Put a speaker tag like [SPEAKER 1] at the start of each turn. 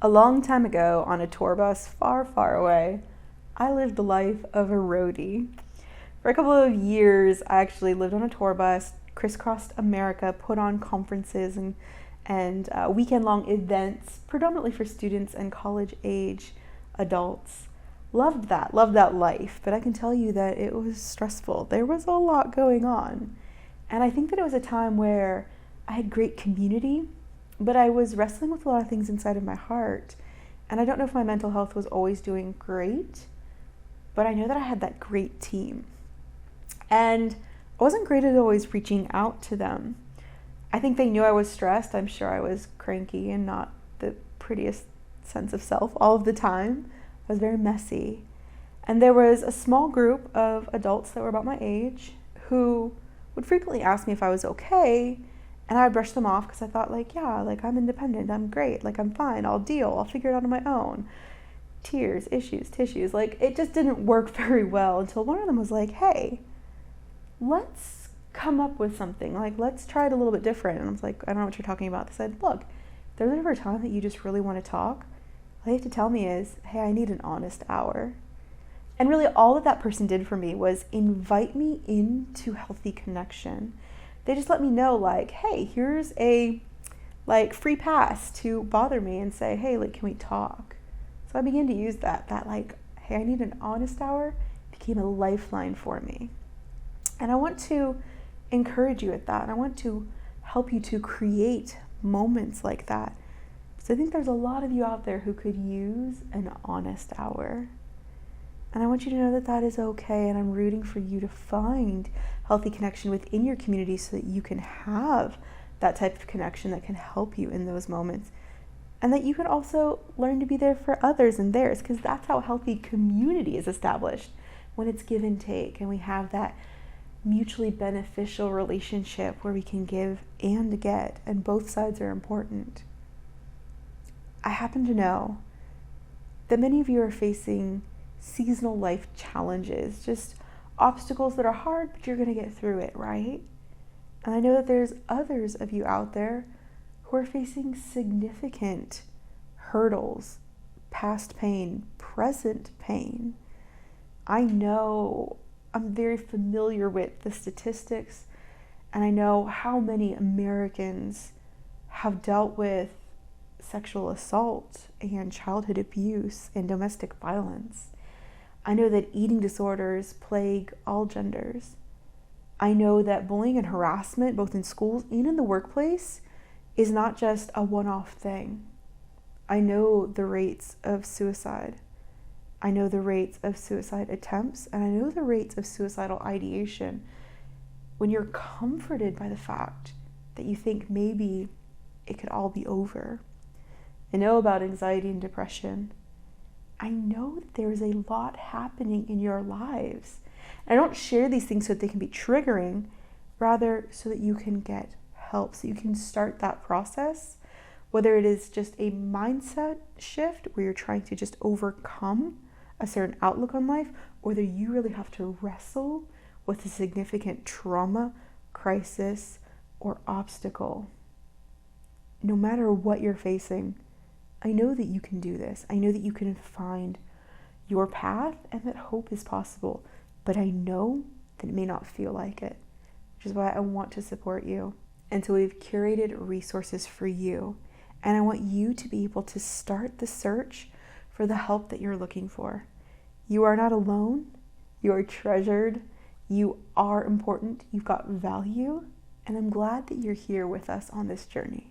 [SPEAKER 1] A long time ago, on a tour bus far, far away, I lived the life of a roadie. For a couple of years, I actually lived on a tour bus, crisscrossed America, put on conferences and weekend-long events, predominantly for students and college-age adults. Loved that life, but I can tell you that it was stressful. There was a lot going on. And I think that it was a time where I had great community, but I was wrestling with a lot of things inside of my heart. And I don't know if my mental health was always doing great, but I know that I had that great team. And I wasn't great at always reaching out to them. I think they knew I was stressed. I'm sure I was cranky and not the prettiest sense of self all of the time. I was very messy. And there was a small group of adults that were about my age who would frequently ask me if I was okay, and I would brush them off because I thought, I'm independent, I'm great, I'm fine, I'll deal, I'll figure it out on my own. Tears, issues, tissues, it just didn't work very well until one of them was like, hey, let's come up with something, let's try it a little bit different. And I was like, I don't know what you're talking about. They said, look, if there's ever a time that you just really want to talk, all you have to tell me is, hey, I need an honest hour. And really all that person did for me was invite me into healthy connection. They just let me know, hey, here's a free pass to bother me and say, hey, can we talk? So I began to use that hey, I need an honest hour became a lifeline for me. And I want to encourage you at that. And I want to help you to create moments like that. So I think there's a lot of you out there who could use an honest hour. And I want you to know that that is okay, and I'm rooting for you to find healthy connection within your community so that you can have that type of connection that can help you in those moments. And that you can also learn to be there for others and theirs, because that's how healthy community is established, when it's give and take, and we have that mutually beneficial relationship where we can give and get, and both sides are important. I happen to know that many of you are facing seasonal life challenges, just obstacles that are hard, but you're going to get through it, right? And I know that there's others of you out there who are facing significant hurdles, past pain, present pain. I know I'm very familiar with the statistics, and I know how many Americans have dealt with sexual assault and childhood abuse and domestic violence. I know that eating disorders plague all genders. I know that bullying and harassment, both in schools and in the workplace, is not just a one-off thing. I know the rates of suicide. I know the rates of suicide attempts, and I know the rates of suicidal ideation when you're comforted by the fact that you think maybe it could all be over. I know about anxiety and depression. I know that there is a lot happening in your lives. I don't share these things so that they can be triggering, rather so that you can get help, so you can start that process, whether it is just a mindset shift where you're trying to just overcome a certain outlook on life, or whether you really have to wrestle with a significant trauma, crisis, or obstacle. No matter what you're facing, I know that you can do this. I know that you can find your path and that hope is possible, but I know that it may not feel like it, which is why I want to support you. And so we've curated resources for you, and I want you to be able to start the search for the help that you're looking for. You are not alone. You are treasured. You are important. You've got value, and I'm glad that you're here with us on this journey.